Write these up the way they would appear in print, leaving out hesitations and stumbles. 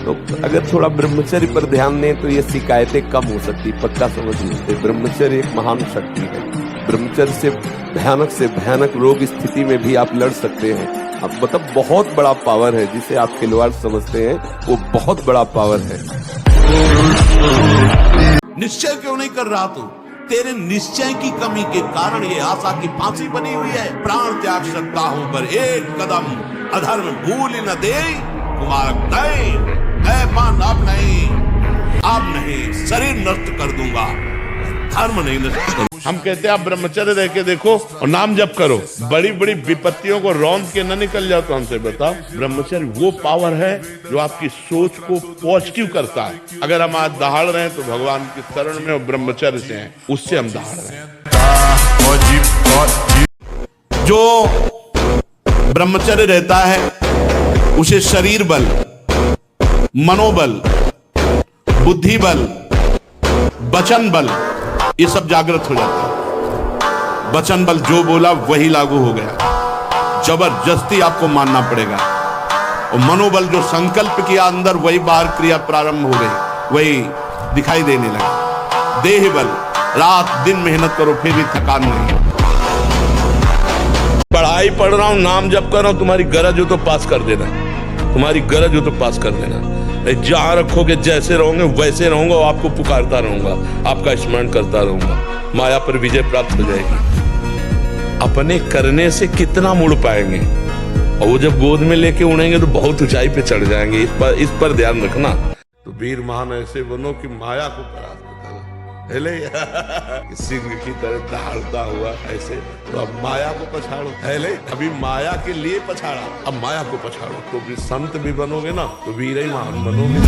तो अगर थोड़ा ब्रह्मचर्य पर ध्यान दें तो ये शिकायतें कम हो सकती, पक्का समझ लीजिए। ब्रह्मचर्य एक महान शक्ति है। ब्रह्मचर्य से भयानक रोग स्थिति में भी आप लड़ सकते हैं। अब मतलब बहुत बड़ा पावर है, जिसे आप खिलवाड़ समझते हैं वो बहुत बड़ा पावर है। निश्चय क्यों नहीं कर रहा तू? तेरे निश्चय की कमी के कारण ये आशा की फांसी बनी हुई है। प्राण त्याग सकता हूं पर एक कदम अधर्म भूल न दे कुमार नहीं। मन अब नहीं शरीर नष्ट कर दूंगा, धर्म नहीं नष्ट करूंगा। हम कहते हैं आप ब्रह्मचर्य रह के देखो और नाम जप करो, बड़ी बड़ी विपत्तियों को रौंद के न निकल जाओ। तो हमसे बताओ, ब्रह्मचर्य वो पावर है जो आपकी सोच को पॉजिटिव करता है। अगर हम आज दहाड़ रहे हैं तो भगवान की शरण में और ब्रह्मचर्य से हैं, उससे हम दहाड़ रहे हैं। जो ब्रह्मचर्य रहता है उसे शरीर बल, मनोबल, बुद्धि बल, वचन बल, ये सब जागृत हो जाता है। वचन बल जो बोला वही लागू हो गया, जबरदस्ती आपको मानना पड़ेगा। और मनोबल जो संकल्प किया अंदर वही बाहर क्रिया प्रारंभ हो गई, वही दिखाई देने लगा। देह बल, रात दिन मेहनत करो फिर भी थकान नहीं। पढ़ाई पढ़ रहा हूं, नाम जप कर रहा हूं, तुम्हारी गरज हो तो पास कर देना, तुम्हारी गरज हो तो पास कर देना। जहां रखोगे जैसे रहोगे वैसे रहूंगा, आपको पुकारता रहूंगा, आपका स्मरण करता रहूंगा, माया पर विजय प्राप्त हो जाएगी। अपने करने से कितना मुड़ पाएंगे, और वो जब गोद में लेके उड़ेंगे तो बहुत ऊंचाई पे चढ़ जाएंगे। इस पर ध्यान रखना। तो वीर महान ऐसे बनो कि माया को परास्त हेले सिंह की तरह दहाड़ता हुआ ऐसे, तो अब माया को पछाड़ो। हेले अभी माया के लिए पछाड़ा, अब माया को पछाड़ो। तो भी संत भी बनोगे ना तो वीर ही महान बनोगे।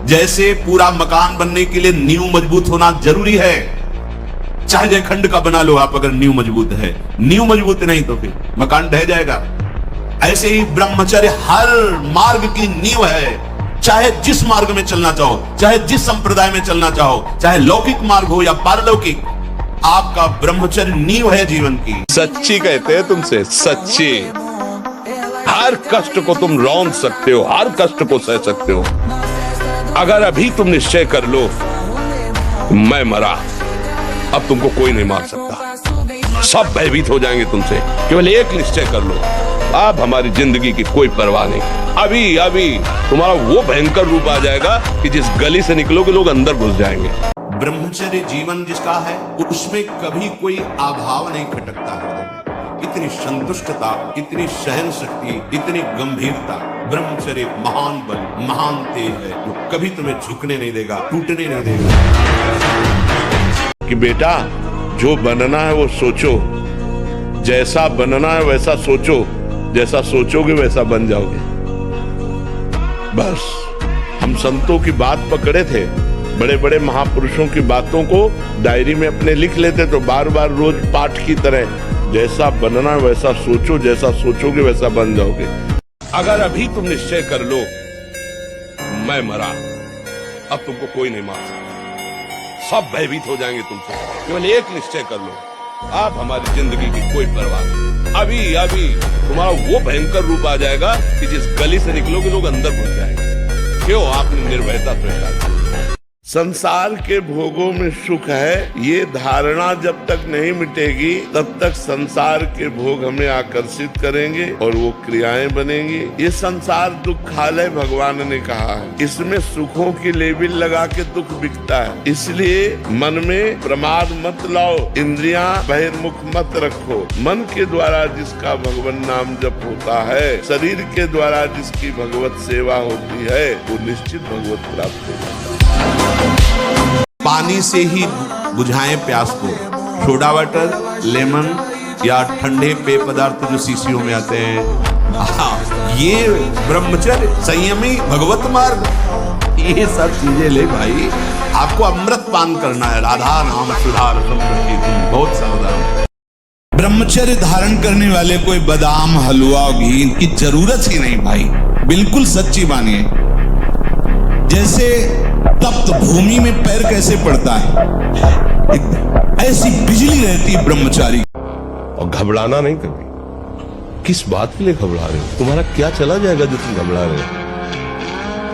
जैसे पूरा मकान बनने के लिए नींव मजबूत होना जरूरी है, चाहे जयखंड का बना लो आप, अगर नींव मजबूत है। नींव मजबूत नहीं तो फिर मकान ढह जाएगा। ऐसे ही ब्रह्मचर्य हर मार्ग की नींव है। चाहे जिस मार्ग में चलना चाहो, चाहे जिस संप्रदाय में चलना चाहो, चाहे लौकिक मार्ग हो या पारलौकिक, आपका ब्रह्मचर्य नींव है जीवन की। सच्ची कहते हैं तुमसे, सच्ची। हर कष्ट को तुम रौंद सकते हो, हर कष्ट को सह सकते हो। अगर अभी तुम निश्चय कर लो मैं मरा, अब तुमको कोई नहीं मार सकता। सब भयभीत हो जाएंगे तुमसे। केवल एक निश्चय कर लो, अब हमारी जिंदगी की कोई परवाह नहीं। अभी तुम्हारा वो भयंकर रूप आ जाएगा कि जिस गली से निकलोगे लोग अंदर घुस जाएंगे। ब्रह्मचर्य जीवन जिसका है उसमें कभी कोई अभाव नहीं खटकता है। इतनी संतुष्टता, इतनी सहन शक्ति, इतनी गंभीरता। ब्रह्मचर्य महान बल, महान तेज है जो कभी तुम्हें झुकने नहीं देगा, टूटने नहीं देगा। कि बेटा जो बनना है वो सोचो, जैसा बनना है वैसा सोचो, जैसा सोचोगे वैसा बन जाओगे। बस हम संतों की बात पकड़े थे, बड़े बड़े महापुरुषों की बातों को डायरी में अपने लिख लेते, तो बार बार रोज पाठ की तरह जैसा बनना है वैसा सोचो, जैसा सोचोगे वैसा बन जाओगे। अगर अभी तुम निश्चय कर लो मैं मरा, अब तुमको कोई नहीं मार सकता। सब भयभीत हो जाएंगे तुमसे। केवल एक निश्चय कर लो, अब हमारी जिंदगी की कोई परवाह नहीं। अभी तुम्हारा वो भयंकर रूप आ जाएगा कि जिस गली से निकलोगे लोग अंदर घुस जाएंगे। क्यों? आपने निर्भयता स्वीकार की। संसार के भोगों में सुख है, ये धारणा जब तक नहीं मिटेगी तब तक संसार के भोग हमें आकर्षित करेंगे और वो क्रियाएं बनेंगी। ये संसार दुखालय भगवान ने कहा है, इसमें सुखों की लेबिल लगा के दुख बिकता है। इसलिए मन में प्रमाद मत लाओ, इंद्रियां बहिर्मुख मत रखो। मन के द्वारा जिसका भगवान नाम जप होता है, शरीर के द्वारा जिसकी भगवत सेवा होती है, वो निश्चित भगवत प्राप्त होगा। पानी से ही बुझाएं प्यास को। सोडा वाटर, लेमन या ठंडे पेय पदार्थ जो शीशियों में आते हैं, ये ब्रह्मचर्य, संयमी, भगवत मार्ग, ये सब चीजें ले भाई। आपको अमृत पान करना है, राधा नाम सुधार समृद्धि। बहुत सावधान। ब्रह्मचर्य धारण करने वाले कोई बादाम, हलवा, घी की जरूरत ही नहीं भाई। बिल्कुल सच्ची मानिए। जैसे तप्त भूमि में पैर कैसे पड़ता है, ऐसी बिजली रहती है ब्रह्मचारी। और घबराना नहीं कभी। किस बात के लिए घबरा रहे हो? तुम्हारा क्या चला जाएगा जो तुम घबरा रहे हो?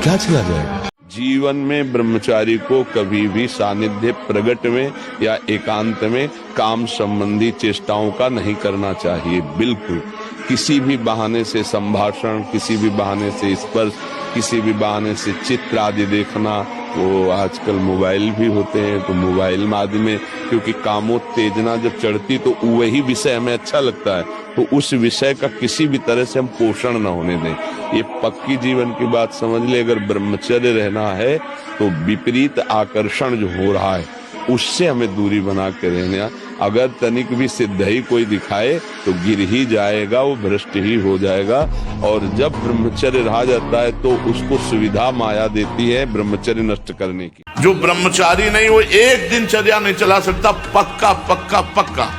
क्या चला जाएगा? जीवन में ब्रह्मचारी को कभी भी सानिध्य प्रगट में या एकांत में काम संबंधी चेष्टाओं का नहीं करना चाहिए। बिल्कुल किसी भी बहाने से संभाषण, किसी भी बहाने से स्पर्श, किसी भी बहाने से चित्र आदि देखना, वो आजकल मोबाइल भी होते हैं तो मोबाइल आदि में क्योंकि कामोत्तेजना जब चढ़ती तो वही विषय हमें अच्छा लगता है, तो उस विषय का किसी भी तरह से हम पोषण न होने दें। ये पक्की जीवन की बात समझ ले। अगर ब्रह्मचर्य रहना है तो विपरीत आकर्षण जो हो रहा है उससे हमें दूरी बना के रहना। अगर तनिक भी सिद्धि कोई दिखाए तो गिर ही जाएगा, वो भ्रष्ट ही हो जाएगा। और जब ब्रह्मचर्य रहा जाता है तो उसको सुविधा माया देती है ब्रह्मचर्य नष्ट करने की। जो ब्रह्मचारी नहीं वो एक दिनचर्या नहीं चला सकता। पक्का पक्का पक्का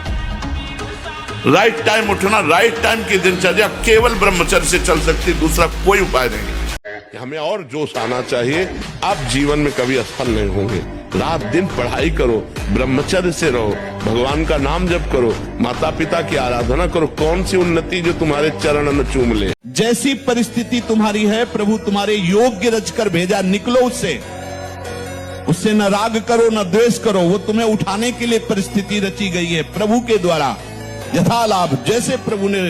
राइट टाइम उठना, राइट टाइम की दिनचर्या केवल ब्रह्मचर्य से चल सकती, दूसरा कोई उपाय नहीं। हमें और जोश आना चाहिए। आप जीवन में कभी असफल नहीं होंगे। रात दिन पढ़ाई करो, ब्रह्मचर्य से रहो, भगवान का नाम जप करो, माता पिता की आराधना करो। कौन सी उन्नति जो तुम्हारे चरण न चूम ले। जैसी परिस्थिति तुम्हारी है प्रभु तुम्हारे योग्य रचकर भेजा, निकलो उससे न राग करो न द्वेष करो। वो तुम्हें उठाने के लिए परिस्थिति रची गई है प्रभु के द्वारा। यथा लाभ जैसे प्रभु ने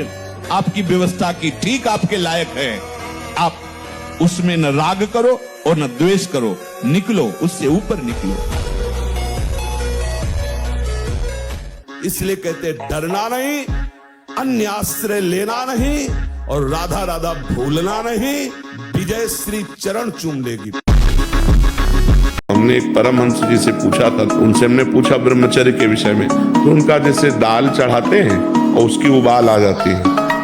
आपकी व्यवस्था की ठीक आपके लायक है, आप उसमें न राग करो और न द्वेष करो, निकलो उससे ऊपर निकलो। इसलिए कहते डरना नहीं, अन्य आश्रय लेना नहीं और राधा राधा भूलना नहीं, विजय श्री चरण चूम लेगी। हमने एक परमहंस जी से पूछा था, उनसे हमने पूछा ब्रह्मचर्य के विषय में, तो उनका जैसे दाल चढ़ाते हैं और उसकी उबाल आ जाती है,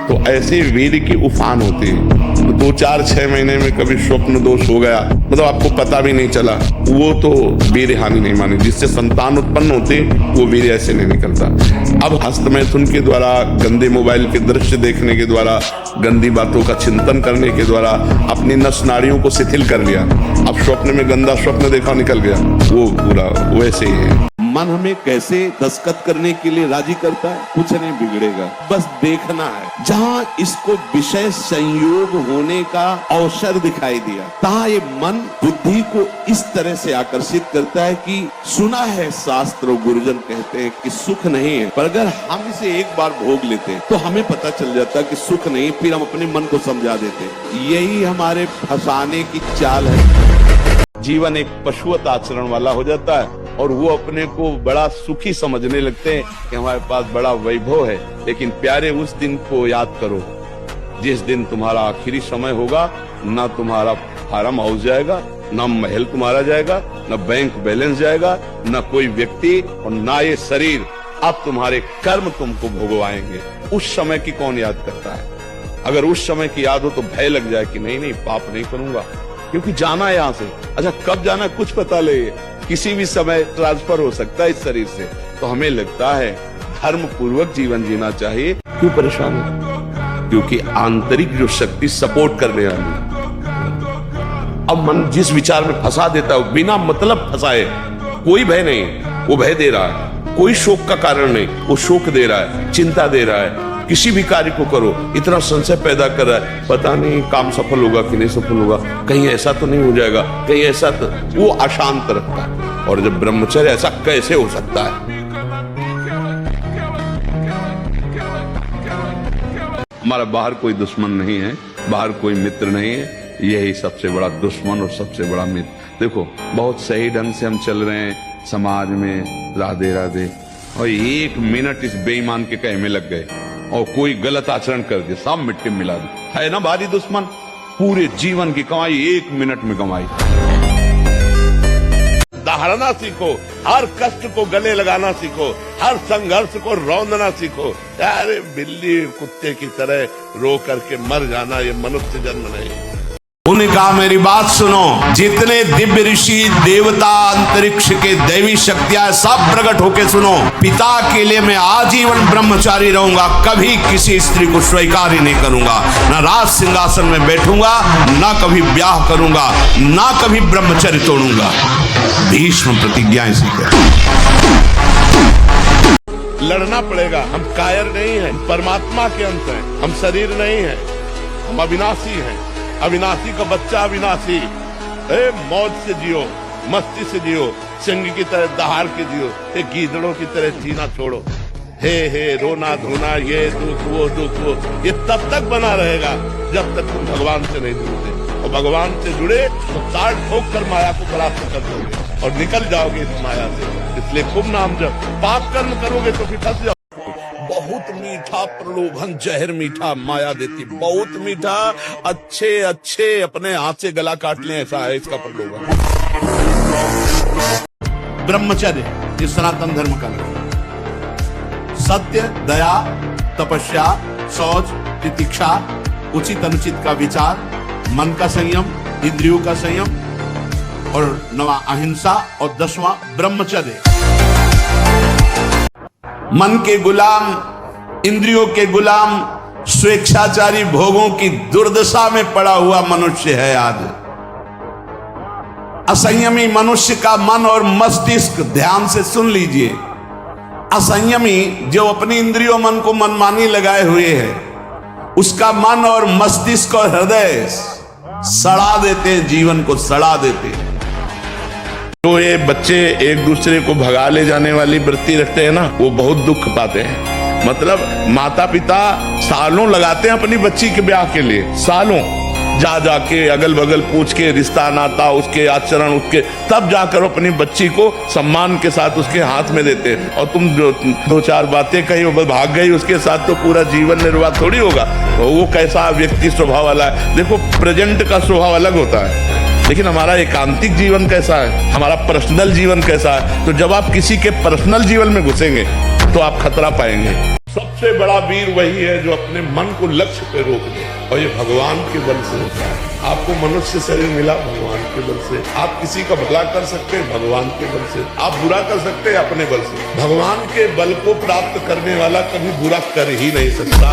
तो ऐसे वीर की उफान होती है। तो 2-4-6 महीने में कभी स्वप्न दोष हो गया, मतलब आपको पता भी नहीं चला, वो तो वीर हानि नहीं मानी। जिससे संतान उत्पन्न होते वो वीर ऐसे नहीं निकलता। अब हस्त मैथुन के द्वारा, गंदे मोबाइल के दृश्य देखने के द्वारा, गंदी बातों का चिंतन करने के द्वारा अपनी नस नाड़ियों को शिथिल कर लिया। अब स्वप्न में गंदा स्वप्न देखा, निकल गया, वो पूरा वैसे ही है। मन हमें कैसे दस्तखत करने के लिए राजी करता है, कुछ नहीं बिगड़ेगा, बस देखना है। जहाँ इसको विषय संयोग होने का अवसर दिखाई दिया, तहाँ ये मन बुद्धि को इस तरह से आकर्षित करता है कि सुना है शास्त्र गुरुजन कहते हैं कि सुख नहीं है, पर अगर हम इसे एक बार भोग लेते हैं तो हमें पता चल जाता है कि सुख नहीं, फिर हम अपने मन को समझा देते हैं। यही हमारे फंसाने की चाल है। जीवन एक पशुवत आचरण वाला हो जाता है और वो अपने को बड़ा सुखी समझने लगते हैं कि हमारे पास बड़ा वैभव है। लेकिन प्यारे, उस दिन को याद करो जिस दिन तुम्हारा आखिरी समय होगा। ना तुम्हारा फार्म हाउस जाएगा, ना महल तुम्हारा जाएगा, ना बैंक बैलेंस जाएगा, ना कोई व्यक्ति और ना ये शरीर। अब तुम्हारे कर्म तुमको भोगवाएंगे। उस समय की कौन याद करता है? अगर उस समय की याद हो तो भय लग जाए कि नहीं पाप नहीं करूंगा, क्योंकि जाना है यहाँ से। अच्छा, कब जाना कुछ पता ले, किसी भी समय ट्रांसफर हो सकता है इस शरीर से। तो हमें लगता है धर्म पूर्वक जीवन जीना चाहिए। क्यों परेशान है? क्योंकि आंतरिक जो शक्ति सपोर्ट करने वाली। अब मन जिस विचार में फंसा देता है, बिना मतलब फंसाए, कोई भय नहीं, वो भय दे रहा है। कोई शोक का कारण नहीं, वो शोक दे रहा है, चिंता दे रहा है। किसी भी कार्य को करो, इतना संशय पैदा कर रहा है, पता नहीं काम सफल होगा कि नहीं सफल होगा, कहीं ऐसा तो नहीं हो जाएगा, कहीं ऐसा तो, वो अशांत रखता है। और जब ब्रह्मचर्य, ऐसा कैसे हो सकता है? हमारा बाहर कोई दुश्मन नहीं है, बाहर कोई मित्र नहीं है, यही सबसे बड़ा दुश्मन और सबसे बड़ा मित्र। देखो, बहुत सही ढंग से हम चल रहे हैं समाज में, राधे राधे, और 1 मिनट इस बेईमान के कहे में लग गए और कोई गलत आचरण कर दिया, सब मिट्टी में मिला दी। है ना भारी दुश्मन? पूरे जीवन की कमाई 1 मिनट में कमाई। दहाड़ना सीखो, हर कष्ट को गले लगाना सीखो, हर संघर्ष को रौंदना सीखो। अरे बिल्ली कुत्ते की तरह रो करके मर जाना, ये मनुष्य जन्म नहीं। उन्होंने कहा मेरी बात सुनो, जितने दिव्य ऋषि देवता अंतरिक्ष के दैवी शक्तियां सब प्रकट होके सुनो। पिता के लिए मैं आजीवन ब्रह्मचारी रहूंगा, कभी किसी स्त्री को स्वीकार ही नहीं करूंगा, ना राज सिंहासन में बैठूंगा, ना कभी ब्याह करूंगा, ना कभी ब्रह्मचर्य तोड़ूंगा। भीष्म प्रतिज्ञा इसी है। लड़ना पड़ेगा। हम कायर नहीं हैं, परमात्मा के अंश हैं, हम शरीर नहीं हैं, हम अविनाशी हैं। अविनाशी का बच्चा अविनाशी। मौज से जियो, मस्ती से जियो, सिंह की तरह दहाड़ के जियो, एक गीदड़ों की तरह जीना छोड़ो। हे रोना धोना, ये दुख वो, ये तब तक बना रहेगा जब तक तुम भगवान से नहीं जुड़ते। और भगवान से जुड़े तो ताड़ ठोक कर माया को परास्त कर दोगे और निकल जाओगे इस माया से। इसलिए खूब नाम जप, पाप कर्म करोगे तो फिर फंस जाओ। बहुत मीठा प्रलोभन जहर मीठा माया देती, बहुत मीठा, अच्छे अपने हाथ से गला काट लें ऐसा है इसका प्रलोभन। ब्रह्मचर्य ये सनातन धर्म का लक्ष्य, सत्य, दया, तपस्या, शौच, तितिक्षा, उचित अनुचित का विचार, मन का संयम, इंद्रियों का संयम, और 9वां अहिंसा, और 10वां ब्रह्मचर्य। मन के गुलाम, इंद्रियों के गुलाम, स्वेच्छाचारी भोगों की दुर्दशा में पड़ा हुआ मनुष्य है आज। असंयमी मनुष्य का मन और मस्तिष्क, ध्यान से सुन लीजिए, असंयमी जो अपनी इंद्रियों मन को मनमानी लगाए हुए है, उसका मन और मस्तिष्क और हृदय सड़ा देते हैं, जीवन को सड़ा देते हैं। तो ये बच्चे एक दूसरे को भगा ले जाने वाली वृत्ति रखते हैं ना, वो बहुत दुख पाते हैं। मतलब माता पिता सालों लगाते हैं अपनी बच्ची के ब्याह के लिए, सालों जा के अगल बगल पूछ के रिश्ता नाता, उसके आचरण, उसके, तब जाकर अपनी बच्ची को सम्मान के साथ उसके हाथ में देते हैं। और तुम दो चार बातें कही वो भाग गई, उसके साथ तो पूरा जीवन निर्वाह थोड़ी होगा। तो वो कैसा व्यक्ति स्वभाव वाला है, देखो प्रेजेंट का स्वभाव अलग होता है, लेकिन हमारा एकांतिक जीवन कैसा है, हमारा पर्सनल जीवन कैसा है। तो जब आप किसी के पर्सनल जीवन में घुसेंगे तो आप खतरा पाएंगे। सबसे बड़ा वीर वही है जो अपने मन को लक्ष्य पे रोक दे, और ये भगवान के बल से होता है। आपको मनुष्य शरीर मिला भगवान के बल से, आप किसी का भला कर सकते हैं भगवान के बल से, आप बुरा कर सकते हैं अपने बल से। भगवान के बल को प्राप्त करने वाला कभी बुरा कर ही नहीं सकता।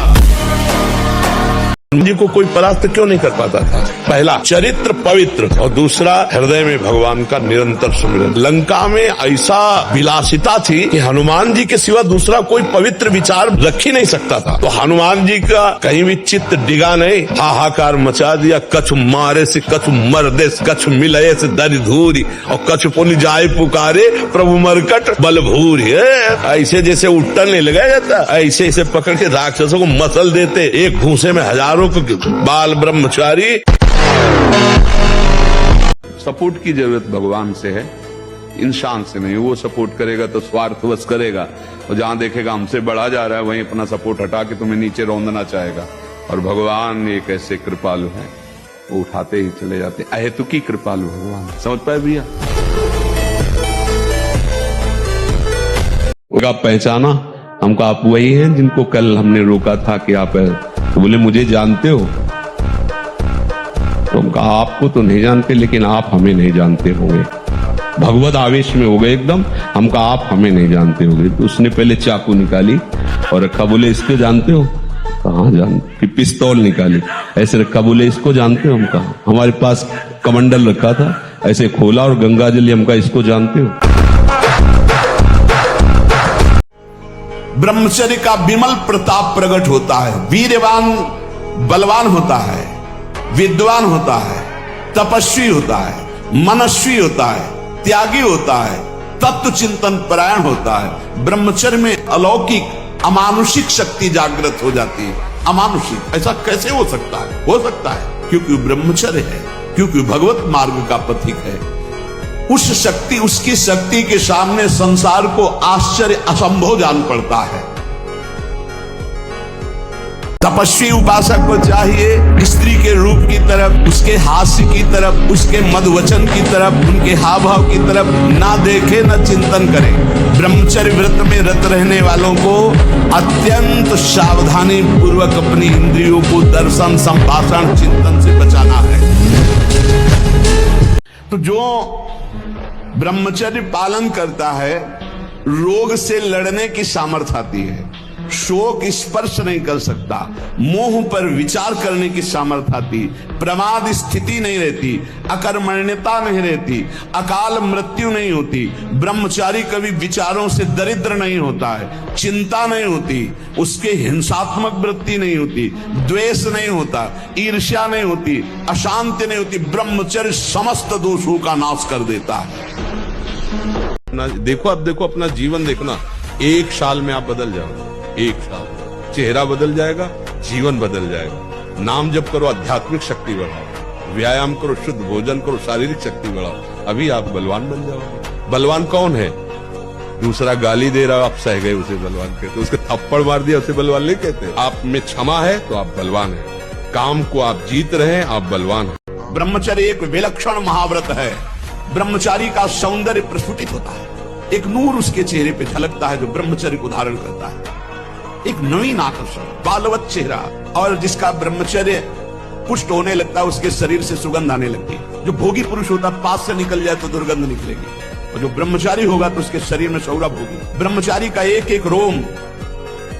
जी को कोई परास्त क्यों नहीं कर पाता था? पहला चरित्र पवित्र, और दूसरा हृदय में भगवान का निरंतर सुमिरन। लंका में ऐसा विलासिता थी कि हनुमान जी के सिवा दूसरा कोई पवित्र विचार रख ही नहीं सकता था। तो हनुमान जी का कहीं भी चित्त डिगा नहीं, हाहाकार मचा दिया। कछु मारे से कछु मर्दे से, कछु मिलये से दरि धूरी, और कछु पुनि जाए पुकारे प्रभु मरकट बल भूरी। ऐसे जैसे उट्टन नहीं लगाया जाता, ऐसे ऐसे पकड़ के राक्षसों को मसल देते, एक घूसे में हजारों बाल ब्रह्मचारी। सपोर्ट की जरूरत भगवान से है, इंसान से नहीं। वो सपोर्ट करेगा तो स्वार्थवश करेगा, और जहां देखेगा हमसे बढ़ा जा रहा है वहीं अपना सपोर्ट हटा के तुम्हें नीचे रौंदना चाहेगा। और भगवान एक ऐसे कृपालु है, वो उठाते ही चले जाते। अहेतुकी कृपालु भगवान, समझ पाए भैया? आप पहचाना हमको, आप वही हैं जिनको कल हमने रोका था कि आप, तो बोले मुझे जानते हो? तो हम कहा आपको तो नहीं जानते, लेकिन आप हमें नहीं जानते होंगे। भगवत आवेश में हो गए एकदम, हम कहा आप हमें नहीं जानते होंगे। तो उसने पहले चाकू निकाली और रखा, बोले इसको जानते हो? कहाँ जानते? फिर पिस्तौल निकाली, ऐसे रखा, बोले इसको जानते हो? हम कहा, हमारे पास कमंडल रखा था, ऐसे खोला और गंगा जल, हम कहा इसको जानते हो? ब्रह्मचर्य का विमल प्रताप प्रकट होता है। वीरवान बलवान होता है, विद्वान होता है, तपस्वी होता है, मनस्वी होता है, त्यागी होता है, तत्व चिंतन परायण होता है। ब्रह्मचर्य में अलौकिक अमानुषिक शक्ति जागृत हो जाती है। अमानुषिक ऐसा कैसे हो सकता है? हो सकता है क्योंकि ब्रह्मचर्य है, क्योंकि भगवत मार्ग का पथिक है। उस शक्ति, उसकी शक्ति के सामने संसार को आश्चर्य असंभव जान पड़ता है। तपस्वी उपासक को चाहिए स्त्री के रूप की तरफ, उसके हास्य की तरफ, उसके मधुवचन की तरफ, उनके हाव भाव की तरफ ना देखे, न चिंतन करे। ब्रह्मचर्य व्रत में रत रहने वालों को अत्यंत सावधानी पूर्वक अपनी इंद्रियों को दर्शन, संभाषण, चिंतन से बचाना है। तो जो ब्रह्मचर्य पालन करता है, रोग से लड़ने की सामर्थ्य आती है। शोक स्पर्श नहीं कर सकता, मोह पर विचार करने की सामर्थ्य आती, प्रमाद स्थिति नहीं रहती, अकर्मण्यता नहीं रहती, अकाल मृत्यु नहीं होती, ब्रह्मचारी कभी विचारों से दरिद्र नहीं होता है, चिंता नहीं होती, उसके हिंसात्मक वृत्ति नहीं होती, द्वेष नहीं होता, ईर्ष्या नहीं होती, अशांति नहीं होती। ब्रह्मचर्य समस्त दोषों का नाश कर देता है। देखो, अब देखो अपना जीवन देखना, 1 साल में आप बदल जाओगे। 1 साल चेहरा बदल जाएगा, जीवन बदल जाएगा। नाम जप करो, आध्यात्मिक शक्ति बढ़ाओ, व्यायाम करो, शुद्ध भोजन करो, शारीरिक शक्ति बढ़ाओ, अभी आप बलवान बन जाओगे। बलवान कौन है? दूसरा गाली दे रहा, आप सह गए, उसे बलवान कहते। उसके थप्पड़ मार दिया, उसे बलवान नहीं कहते। आप में क्षमा है तो आप बलवान हैं। काम को आप जीत रहे हैं, आप बलवान हैं। ब्रह्मचर्य एक विलक्षण महाव्रत है। ब्रह्मचारी का सौंदर्य प्रस्फुटित होता है, एक नूर उसके चेहरे पे झलकता है जो ब्रह्मचर्य को धारण करता है, एक नवीन आकर्षण, बालवत चेहरा। और जिसका ब्रह्मचर्य पुष्ट होने लगता है, उसके शरीर से सुगंध आने लगती है। जो भोगी पुरुष होता है, पास से निकल जाए तो दुर्गंध निकलेगी, और जो ब्रह्मचारी होगा तो उसके शरीर में सौरभ होगी। ब्रह्मचारी का एक एक रोम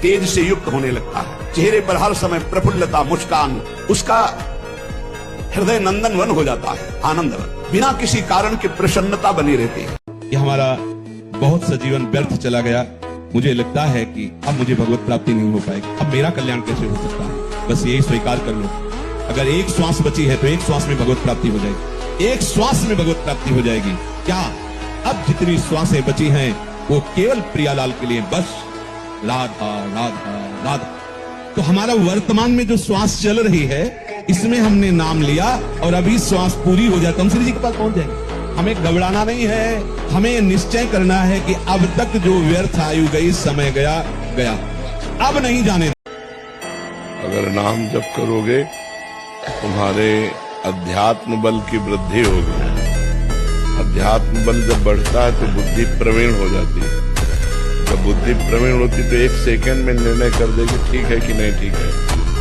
तेज से युक्त होने लगता है, चेहरे पर हर समय प्रफुल्लता, मुस्कान, उसका हृदय नंदन वन हो जाता है, आनंदवन, बिना किसी कारण के प्रसन्नता बनी रहती है। ये हमारा बहुत सा जीवन व्यर्थ चला गया। मुझे लगता है कि अब मुझे भगवत प्राप्ति नहीं हो पाएगी, अब मेरा कल्याण कैसे हो सकता है? बस यही स्वीकार कर लो, अगर एक श्वास बची है तो एक श्वास में भगवत प्राप्ति हो जाएगी, एक श्वास में भगवत प्राप्ति हो जाएगी। क्या अब जितनी श्वासें बची हैं वो केवल प्रियालाल के लिए, बस राधा राधा राधा। तो हमारा वर्तमान में जो श्वास चल रही है, इसमें हमने नाम लिया और अभी श्वास पूरी हो जाए तो हम श्री जी के पास पहुंच जाएंगे। हमें घबराना नहीं है, हमें निश्चय करना है कि अब तक जो व्यर्थ आयु गई, समय गया गया, अब नहीं जाने। अगर नाम जप करोगे तुम्हारे अध्यात्म बल की वृद्धि होगी। अध्यात्म बल जब बढ़ता है तो बुद्धि प्रवीण हो जाती है। जब बुद्धि प्रवीण होती तो 1 सेकंड में निर्णय कर देगी ठीक है कि नहीं ठीक है।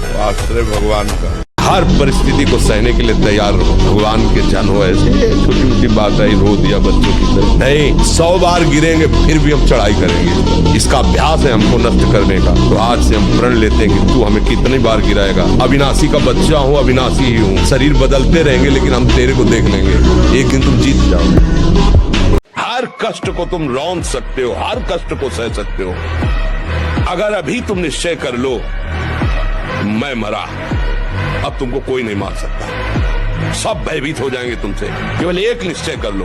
तो आश्रय भगवान का, हर परिस्थिति को सहने के लिए तैयार रहो। भगवान के जन हो, ऐसे छोटी मोटी बात है, रो दिया बच्चों की तरह नहीं, 100 बार गिरेंगे फिर भी हम चढ़ाई करेंगे। इसका अभ्यास है हमको नष्ट करने का। तो आज से हम प्रण लेते हैं कि तू हमें कितनी बार गिराएगा। अविनाशी का बच्चा हूँ, अविनाशी ही हूँ, शरीर बदलते रहेंगे लेकिन हम तेरे को देख लेंगे, एक दिन तुम जीत जाओगे। हर कष्ट को तुम रौंद सकते हो, हर कष्ट को सह सकते हो, अगर अभी तुम निश्चय कर लो मैं मरा, अब तुमको कोई नहीं मार सकता, सब भयभीत हो जाएंगे तुमसे। केवल एक निश्चय कर लो,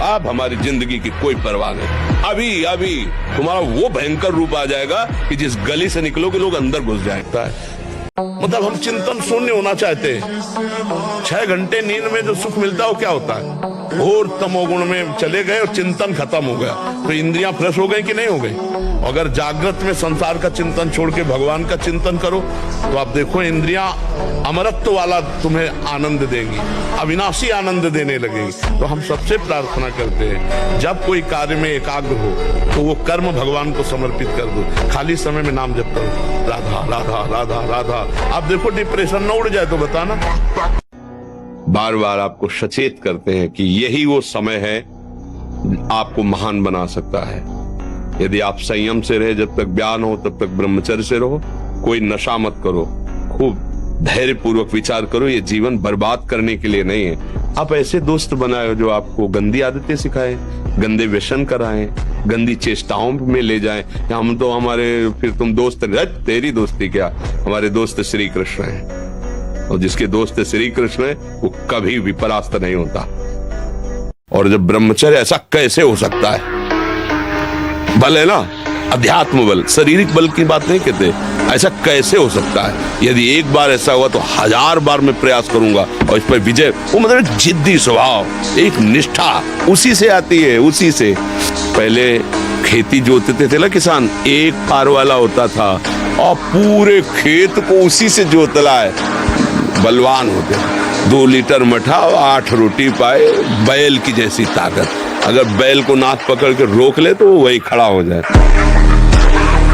अब हमारी जिंदगी की कोई परवाह नहीं, अभी अभी तुम्हारा वो भयंकर रूप आ जाएगा कि जिस गली से निकलोगे लोग अंदर घुस जाएगा। मतलब हम चिंतन शून्य होना चाहते हैं। 6 घंटे नींद में जो सुख मिलता है वो क्या होता है? घोर तमोगुण में चले गए और चिंतन खत्म हो गया, तो इंद्रियां फ्रेश हो गई कि नहीं हो गई? अगर जागृत में संसार का चिंतन छोड़ के भगवान का चिंतन करो तो आप देखो इंद्रियां अमरत्व वाला तुम्हें आनंद देंगी, अविनाशी आनंद देने लगेगी। तो हम सबसे प्रार्थना करते हैं जब कोई कार्य में एकाग्र हो तो वो कर्म भगवान को समर्पित कर दो, खाली समय में नाम जप करो, राधा राधा राधा राधा। आप देखो डिप्रेशन न उड़ जाए तो बताना। बार बार आपको सचेत करते हैं कि यही वो समय है आपको महान बना सकता है। यदि आप संयम से रहे, जब तक ज्ञान हो तब तक ब्रह्मचर्य से रहो, कोई नशा मत करो, खूब धैर्य पूर्वक विचार करो, ये जीवन बर्बाद करने के लिए नहीं है। आप ऐसे दोस्त बनाए जो आपको गंदी आदतें सिखाएं, गंदे व्यसन कराएं, गंदी चेष्टाओं में ले जाएं। हम तो हमारे फिर तुम दोस्त, तेरी दोस्ती क्या, हमारे दोस्त श्री कृष्ण हैं, और जिसके दोस्त श्री कृष्ण है वो कभी भी परास्त नहीं होता। और जब ब्रह्मचर्य, ऐसा कैसे हो सकता है? बल है ना, अध्यात्म बल, शारीरिक बल की बात नहीं कहते, ऐसा कैसे हो सकता है? यदि एक बार ऐसा हुआ तो 1000 बार मैं प्रयास करूंगा और इस पर विजय। वो मतलब जिद्दी स्वभाव, एक निष्ठा उसी से आती है, उसी से। पहले खेती जोतते थे ना किसान, एक फार वाला होता था और पूरे खेत को उसी से जोतला है, बलवान होते। 2 लीटर मठा और 8 रोटी पाए, बैल की जैसी ताकत। अगर बैल को नाक पकड़ के रोक ले तो वो वही खड़ा हो जाए।